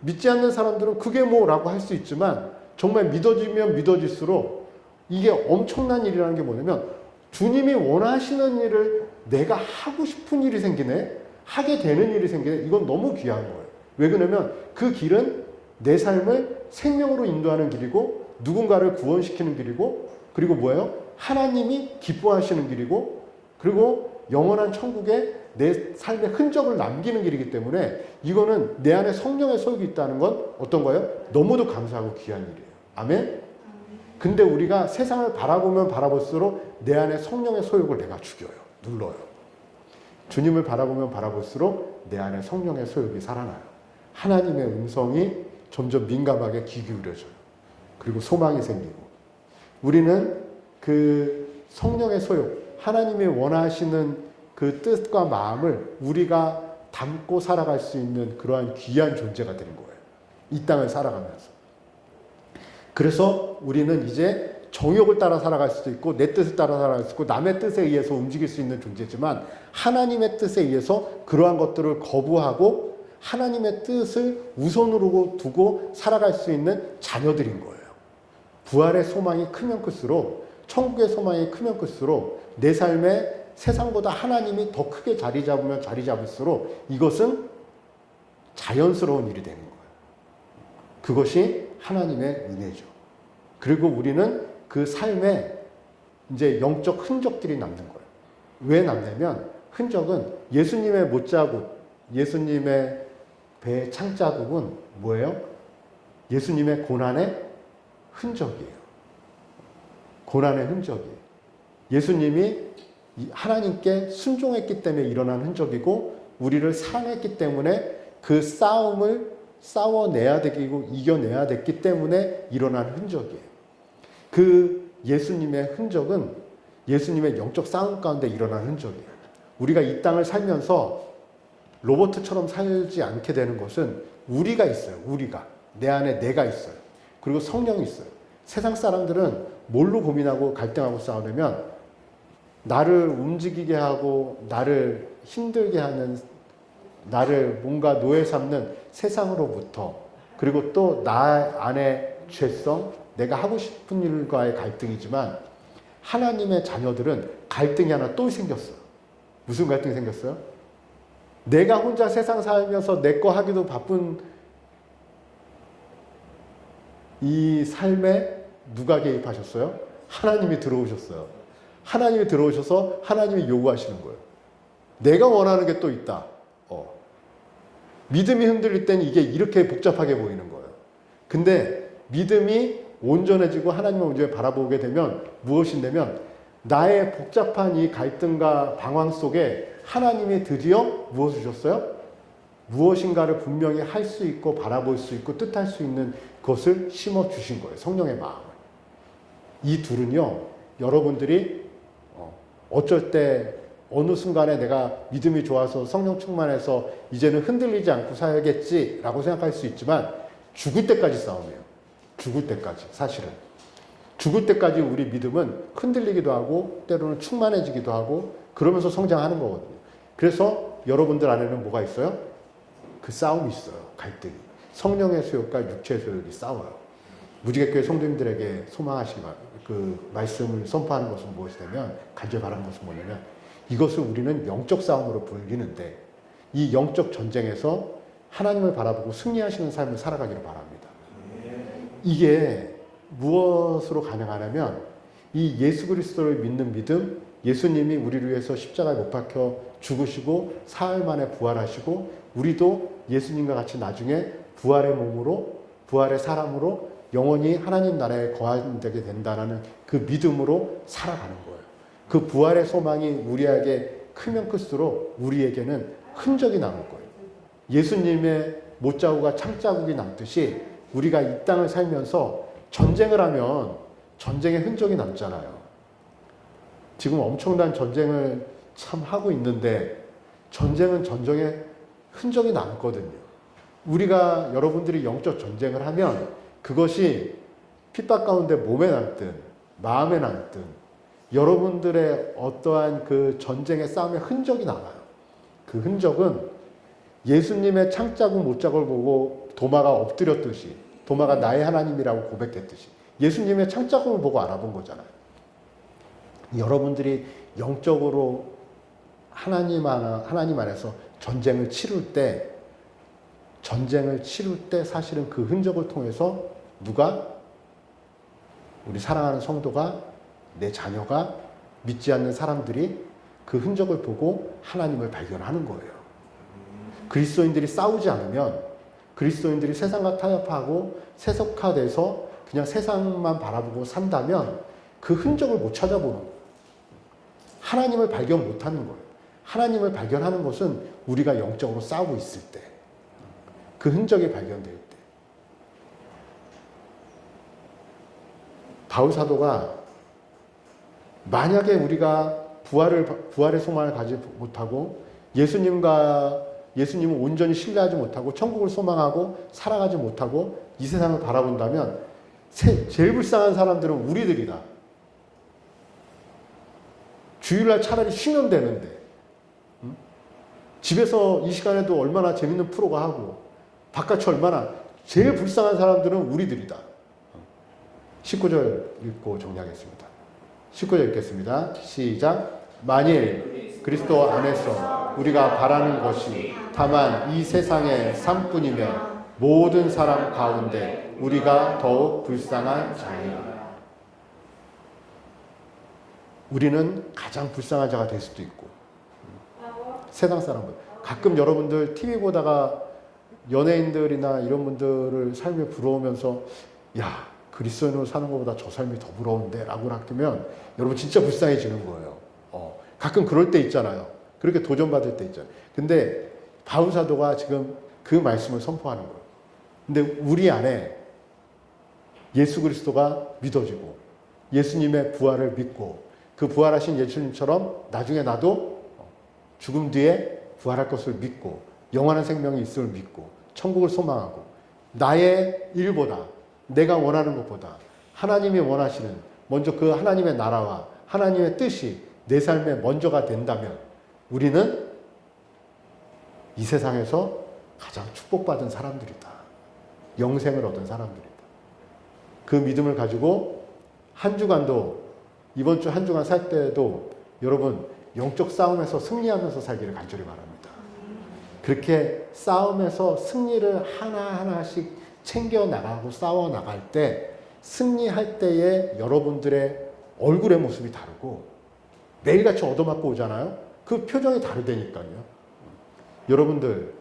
믿지 않는 사람들은 그게 뭐라고 할 수 있지만 정말 믿어지면 믿어질수록 이게 엄청난 일이라는 게 뭐냐면 주님이 원하시는 일을 내가 하고 싶은 일이 생기네? 하게 되는 일이 생기네? 이건 너무 귀한 거예요. 왜 그러냐면 그 길은 내 삶을 생명으로 인도하는 길이고 누군가를 구원시키는 길이고 그리고 뭐예요? 하나님이 기뻐하시는 길이고 그리고 영원한 천국에 내 삶의 흔적을 남기는 길이기 때문에 이거는 내 안에 성령의 소욕이 있다는 건 어떤 거예요? 너무도 감사하고 귀한 일이에요. 아멘? 근데 우리가 세상을 바라보면 바라볼수록 내 안에 성령의 소욕을 내가 죽여요. 눌러요. 주님을 바라보면 바라볼수록 내 안에 성령의 소욕이 살아나요. 하나님의 음성이 점점 민감하게 귀 기울여져요. 그리고 소망이 생기고 우리는 그 성령의 소욕, 하나님이 원하시는 그 뜻과 마음을 우리가 담고 살아갈 수 있는 그러한 귀한 존재가 되는 거예요. 이 땅을 살아가면서. 그래서 우리는 이제 정욕을 따라 살아갈 수도 있고 내 뜻을 따라 살아갈 수 있고 남의 뜻에 의해서 움직일 수 있는 존재지만 하나님의 뜻에 의해서 그러한 것들을 거부하고 하나님의 뜻을 우선으로 두고 살아갈 수 있는 자녀들인 거예요. 부활의 소망이 크면 클수록 천국의 소망이 크면 클수록 내 삶에 세상보다 하나님이 더 크게 자리 잡으면 자리 잡을수록 이것은 자연스러운 일이 되는 거예요. 그것이 하나님의 은혜죠. 그리고 우리는 그 삶에 이제 영적 흔적들이 남는 거예요. 왜 남냐면 흔적은 예수님의 못자국, 예수님의 배의 창자국은 뭐예요? 예수님의 고난의 흔적이에요. 고난의 흔적이에요. 예수님이 하나님께 순종했기 때문에 일어난 흔적이고 우리를 사랑했기 때문에 그 싸움을 싸워내야 되고 이겨내야 됐기 때문에 일어난 흔적이에요. 그 예수님의 흔적은 예수님의 영적 싸움 가운데 일어난 흔적이에요. 우리가 이 땅을 살면서 로봇처럼 살지 않게 되는 것은 우리가 있어요. 우리가. 내 안에 내가 있어요. 그리고 성령이 있어요. 세상 사람들은 뭘로 고민하고 갈등하고 싸우려면 나를 움직이게 하고 나를 힘들게 하는 나를 뭔가 노예 삼는 세상으로부터 그리고 또 나 안의 죄성 내가 하고 싶은 일과의 갈등이지만 하나님의 자녀들은 갈등이 하나 또 생겼어요. 무슨 갈등이 생겼어요? 내가 혼자 세상 살면서 내 거 하기도 바쁜 이 삶에 누가 개입하셨어요? 하나님이 들어오셨어요. 하나님이 들어오셔서 하나님이 요구하시는 거예요. 내가 원하는 게 또 있다. 믿음이 흔들릴 때는 이게 이렇게 복잡하게 보이는 거예요. 근데 믿음이 온전해지고 하나님을 온전히 바라보게 되면 무엇인데면 나의 복잡한 이 갈등과 방황 속에 하나님이 드디어 무엇을 주셨어요? 무엇인가를 분명히 할 수 있고 바라볼 수 있고 뜻할 수 있는 것을 심어 주신 거예요. 성령의 마음을. 이 둘은요, 여러분들이 어쩔 때 어느 순간에 내가 믿음이 좋아서 성령 충만해서 이제는 흔들리지 않고 살겠지라고 생각할 수 있지만 죽을 때까지 싸움이에요. 죽을 때까지 사실은. 죽을 때까지 우리 믿음은 흔들리기도 하고 때로는 충만해지기도 하고 그러면서 성장하는 거거든요. 그래서 여러분들 안에는 뭐가 있어요? 그 싸움이 있어요. 갈등이. 성령의 소욕과 육체의 소욕이 싸워요. 무지개교회 성도님들에게 소망하시기 바랍니다. 그 말씀을 선포하는 것은 무엇이냐면 간절히 바라는 것은 뭐냐면 이것을 우리는 영적 싸움으로 불리는데 이 영적 전쟁에서 하나님을 바라보고 승리하시는 삶을 살아가기를 바랍니다. 이게 무엇으로 가능하냐면 이 예수 그리스도를 믿는 믿음, 예수님이 우리를 위해서 십자가에 못 박혀 죽으시고 사흘 만에 부활하시고 우리도 예수님과 같이 나중에 부활의 몸으로 부활의 사람으로 영원히 하나님 나라에 거하게 된다는 그 믿음으로 살아가는 거예요. 그 부활의 소망이 우리에게 크면 클수록 우리에게는 흔적이 남을 거예요. 예수님의 못자국과 창자국이 남듯이 우리가 이 땅을 살면서 전쟁을 하면 전쟁의 흔적이 남잖아요. 지금 엄청난 전쟁을 참 하고 있는데 전쟁은 전쟁의 흔적이 남거든요. 우리가 여러분들이 영적 전쟁을 하면 그것이 핍박 가운데 몸에 남든 마음에 남든 여러분들의 어떠한 그 전쟁의 싸움의 흔적이 남아요. 그 흔적은 예수님의 창자국 못자국을 보고 도마가 엎드렸듯이 도마가 나의 하나님이라고 고백했듯이 예수님의 창자국을 보고 알아본 거잖아요. 여러분들이 영적으로 하나님 안에서 전쟁을 치룰 때 사실은 그 흔적을 통해서 누가 우리 사랑하는 성도가 내 자녀가 믿지 않는 사람들이 그 흔적을 보고 하나님을 발견하는 거예요. 그리스도인들이 싸우지 않으면 그리스도인들이 세상과 타협하고 세속화돼서 그냥 세상만 바라보고 산다면 그 흔적을 못 찾아보는 거예요. 하나님을 발견 못하는 거예요. 하나님을 발견하는 것은 우리가 영적으로 싸우고 있을 때, 그 흔적이 발견될 때. 바울 사도가 만약에 우리가 부활의 소망을 가지 못하고 예수님을 온전히 신뢰하지 못하고 천국을 소망하고 살아가지 못하고 이 세상을 바라본다면 제일 불쌍한 사람들은 우리들이다. 주일날 차라리 쉬면 되는데 집에서 이 시간에도 얼마나 재밌는 프로가 하고 바깥이 얼마나 제일 불쌍한 사람들은 우리들이다. 19절 읽고 정리하겠습니다. 19절 읽겠습니다. 시작. 만일 그리스도 안에서 우리가 바라는 것이 다만 이 세상의 삶뿐이면 모든 사람 가운데 우리가 더욱 불쌍한 자이라. 우리는 가장 불쌍한 자가 될 수도 있고 세상 사람들 가끔 여러분들 TV 보다가 연예인들이나 이런 분들을 삶에 부러우면서 야 그리스도인으로 사는 것보다 저 삶이 더 부러운데 라고 하면 여러분 진짜 불쌍해지는 거예요. 가끔 그럴 때 있잖아요. 그렇게 도전받을 때 있잖아요. 근데 바울 사도가 지금 그 말씀을 선포하는 거예요. 근데 우리 안에 예수 그리스도가 믿어지고 예수님의 부활을 믿고 그 부활하신 예수님처럼 나중에 나도 죽음 뒤에 부활할 것을 믿고 영원한 생명이 있음을 믿고 천국을 소망하고 나의 일보다 내가 원하는 것보다 하나님이 원하시는 먼저 그 하나님의 나라와 하나님의 뜻이 내 삶의 먼저가 된다면 우리는 이 세상에서 가장 축복받은 사람들이다. 영생을 얻은 사람들이다. 그 믿음을 가지고 한 주간도 이번 주 한 주간 살 때에도 여러분 영적 싸움에서 승리하면서 살기를 간절히 바랍니다. 그렇게 싸움에서 승리를 하나하나씩 챙겨 나가고 싸워 나갈 때 승리할 때의 여러분들의 얼굴의 모습이 다르고 매일같이 얻어맞고 오잖아요. 그 표정이 다르다니까요. 여러분들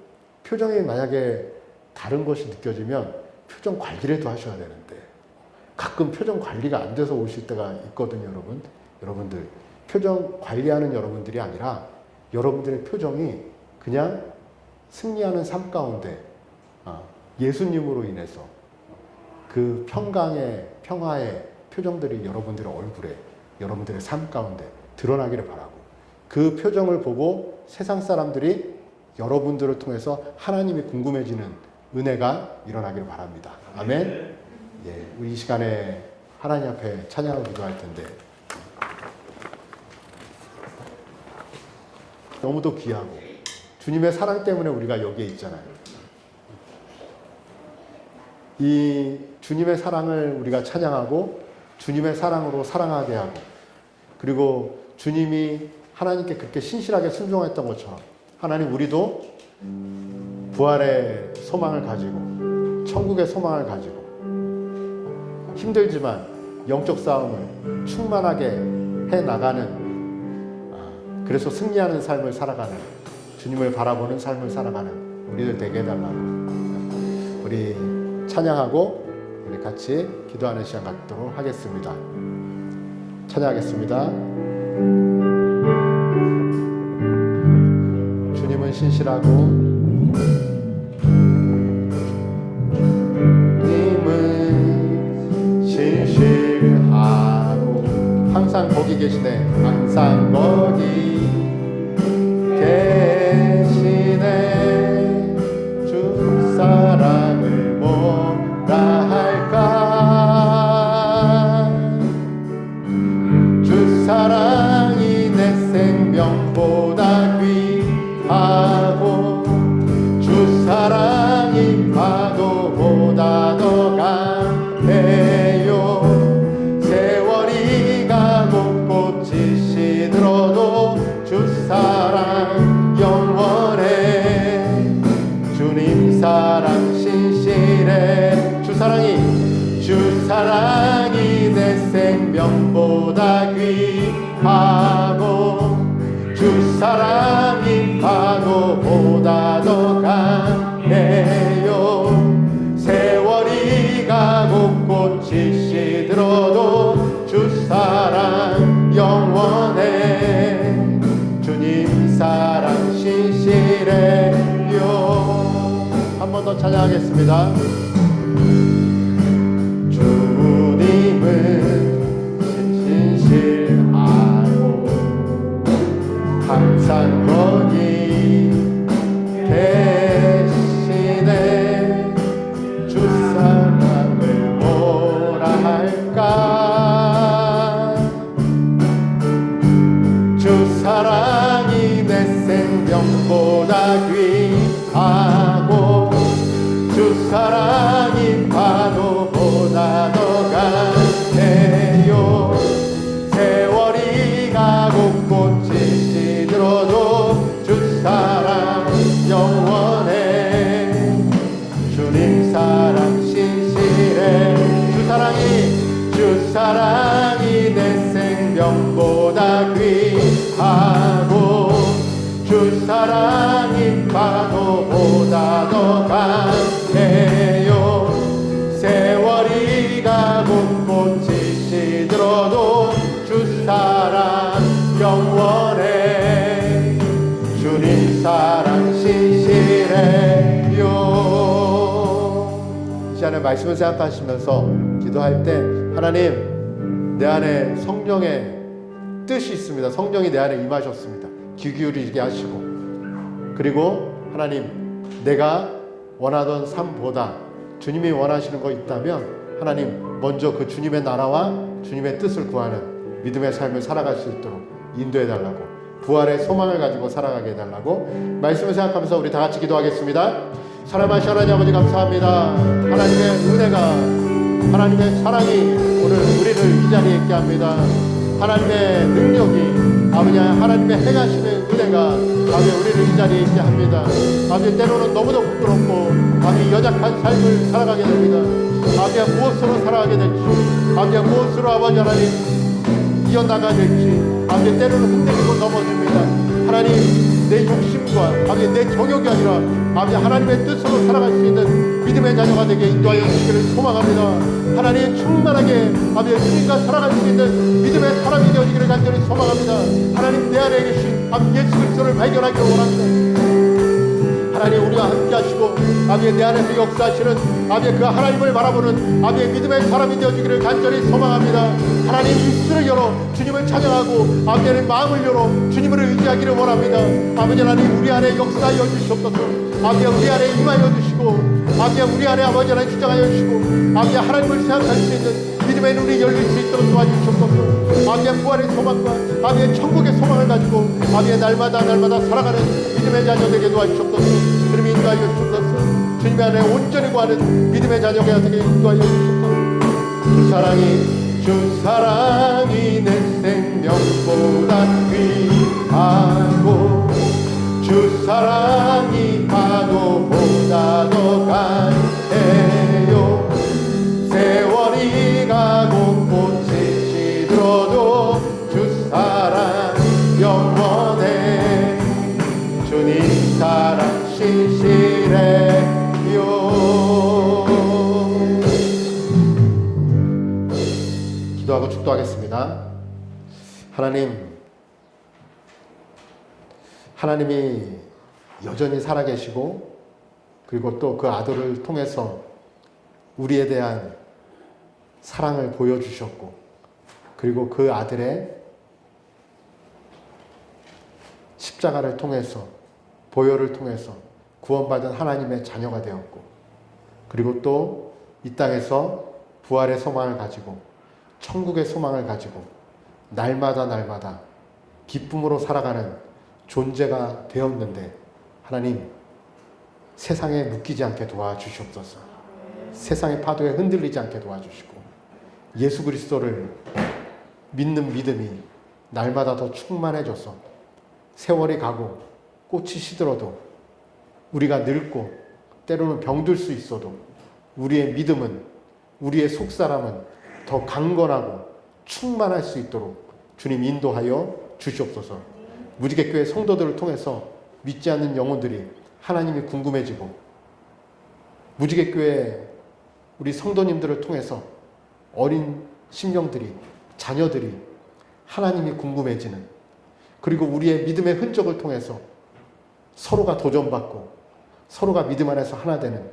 표정이 만약에 다른 것이 느껴지면 표정 관리라도 하셔야 되는데 가끔 표정 관리가 안 돼서 오실 때가 있거든요. 여러분들 표정 관리하는 여러분들이 아니라 여러분들의 표정이 그냥 승리하는 삶 가운데 예수님으로 인해서 그 평화의 표정들이 여러분들의 얼굴에 여러분들의 삶 가운데 드러나기를 바라고 그 표정을 보고 세상 사람들이 여러분들을 통해서 하나님이 궁금해지는 은혜가 일어나기를 바랍니다. 아멘. 예, 우리 이 시간에 하나님 앞에 찬양하고 기도할 텐데 너무도 귀하고 주님의 사랑 때문에 우리가 여기에 있잖아요. 이 주님의 사랑을 우리가 찬양하고 주님의 사랑으로 사랑하게 하고 그리고 주님이 하나님께 그렇게 신실하게 순종했던 것처럼 하나님 우리도 부활의 소망을 가지고 천국의 소망을 가지고 힘들지만 영적 싸움을 충만하게 해나가는 그래서 승리하는 삶을 살아가는 주님을 바라보는 삶을 살아가는 우리들 되게 해달라고 우리 찬양하고 우리 같이 기도하는 시간 갖도록 하겠습니다. 찬양하겠습니다. 주님은 신실하고 주님은 신실하고 항상 거기 계시네. 항상 거기 계시네. 주 사랑을 뭐라 할까. 주 사랑이 내 생명보다 귀하고 주 사랑이 파도보다 더 강해요. 세월이 가고 꽃이 시들어도 주 사랑 영원해. 주님 사랑 신실해. 주 사랑이 내 생명보다 귀하고 주 사랑이 파도보다 더 강해요. 세월이 가고 꽃이 시들어도 주 사랑 영원해. 주님 사랑 신실해요. 한 번 더 찬양하겠습니다. 주님은 신실하고 항상 거기 계시네. 주 사랑을 뭐라 할까. 주 사랑이 내 생명보다 귀하고 주 사랑이 파도보다 더 강해요. 세월이 가고 꽃이 시들어도 주 사랑 영원해. 주님 사랑 신실해. 주 사랑이 내 생명보다 귀하고 주 사랑이 파도보다 더 강해요. 세월이 가고 꽃이 시들어도 주 사랑 영원해. 주님 사랑 신실해요. 이 시간에 말씀을 생각하시면서 기도할 때 하나님 내 안에 성령의 뜻이 있습니다. 성령이 내 안에 임하셨습니다. 귀 기울이게 하시고 그리고 하나님 내가 원하던 삶보다 주님이 원하시는 거 있다면 하나님 먼저 그 주님의 나라와 주님의 뜻을 구하는 믿음의 삶을 살아갈 수 있도록 인도해 달라고 부활의 소망을 가지고 살아가게 해달라고 말씀을 생각하면서 우리 다 같이 기도하겠습니다. 사랑하신 하나님 아버지 감사합니다. 하나님의 은혜가 하나님의 사랑이 오늘 우리를 이 자리에 있게 합니다. 하나님의 능력이 아버지 하나님의 행하시는 은혜가 아버지 우리를 이 자리에 있게 합니다. 아버지 때로는 너무도 부끄럽고 아버지 하나님이 연약한 삶을 살아가게 됩니다. 아버지야 무엇으로 살아가게 될지, 아버지야 무엇으로 아버지 하나님 이어나가야 될지, 아버지 때로는 흔들리고 넘어집니다. 하나님 내 욕심과 아버지 내 정욕이 아니라 아버지 하나님의 뜻으로 살아갈 수 있는 믿음의 자녀가 되게 인도하여 주시기를 소망합니다. 하나님 충만하게 아버지 주님과 살아갈 수 있는 믿음의 사람이 되어지기를 간절히 소망합니다. 하나님 내 안에 계신 아버지 예수 그리스도를 발견하기를 원합니다. 하나님 우리와 함께 하시고 아버지 내 안에서 역사하시는 아버지 그 하나님을 바라보는 아버지 믿음의 사람이 되어주기를 간절히 소망합니다. 하나님 입술을 열어 주님을 찬양하고 아버지의 마음을 열어 주님을 의지하기를 원합니다. 아버지 하나님 우리 안에 역사하여 주시옵소서. 아버지 우리 안에 임하여 주시고 아버지 우리 안에 아버지 하나님 주장하여 주시고 아버지 하나님을 생각할 수 있는 믿음의 눈이 열릴 수 있도록 도와주시옵소서. 아버지의 부활의 소망과 아버지의 천국의 소망을 가지고 아버지의 날마다 살아가는 믿음의 자녀 되게 도와주시옵소서. 주님이 인도하여 주옵소서. 주님의 안에 온전히 구하는 믿음의 자녀가 되게 인도하여 주옵소서. 주 사랑이 내 생명보다 귀하고 주 사랑이 파도보다 더 강해요. 세월이 가고 꽃이 지들어도 주 사랑 영원해. 주님 사랑 신실해요. 기도하고 축도하겠습니다. 하나님이 여전히 살아계시고 그리고 또 그 아들을 통해서 우리에 대한 사랑을 보여주셨고 그리고 그 아들의 십자가를 통해서 보혈을 통해서 구원받은 하나님의 자녀가 되었고 그리고 또 이 땅에서 부활의 소망을 가지고 천국의 소망을 가지고 날마다 기쁨으로 살아가는 존재가 되었는데 하나님 세상에 묶이지 않게 도와주시옵소서. 세상의 파도에 흔들리지 않게 도와주시고 예수 그리스도를 믿는 믿음이 날마다 더 충만해져서 세월이 가고 꽃이 시들어도 우리가 늙고 때로는 병들 수 있어도 우리의 믿음은 우리의 속사람은 더 강건하고 충만할 수 있도록 주님 인도하여 주시옵소서. 무지개교회 성도들을 통해서 믿지 않는 영혼들이 하나님이 궁금해지고 무지개교회 우리 성도님들을 통해서 어린 심령들이 자녀들이 하나님이 궁금해지는 그리고 우리의 믿음의 흔적을 통해서 서로가 도전받고 서로가 믿음 안에서 하나 되는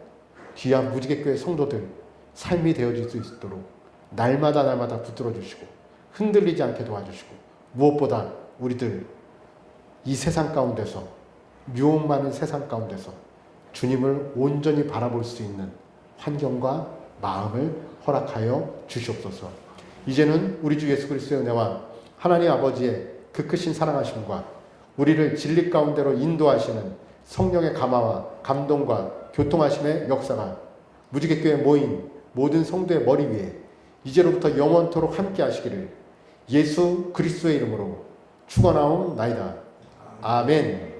귀한 무지개교회 성도들 삶이 되어질 수 있도록 날마다 붙들어 주시고 흔들리지 않게 도와주시고 무엇보다 우리들 이 세상 가운데서 유혹 많은 세상 가운데서 주님을 온전히 바라볼 수 있는 환경과 마음을 허락하여 주시옵소서. 이제는 우리 주 예수 그리스도의 은혜와 하나님 아버지의 그 크신 사랑하심과 우리를 진리 가운데로 인도하시는 성령의 감화와 감동과 교통하심의 역사가 무지개교회 모인 모든 성도의 머리 위에 이제로부터 영원토록 함께 하시기를 예수 그리스도의 이름으로 축원하옵나이다. 아멘.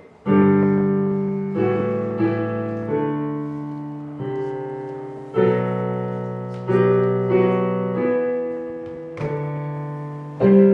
주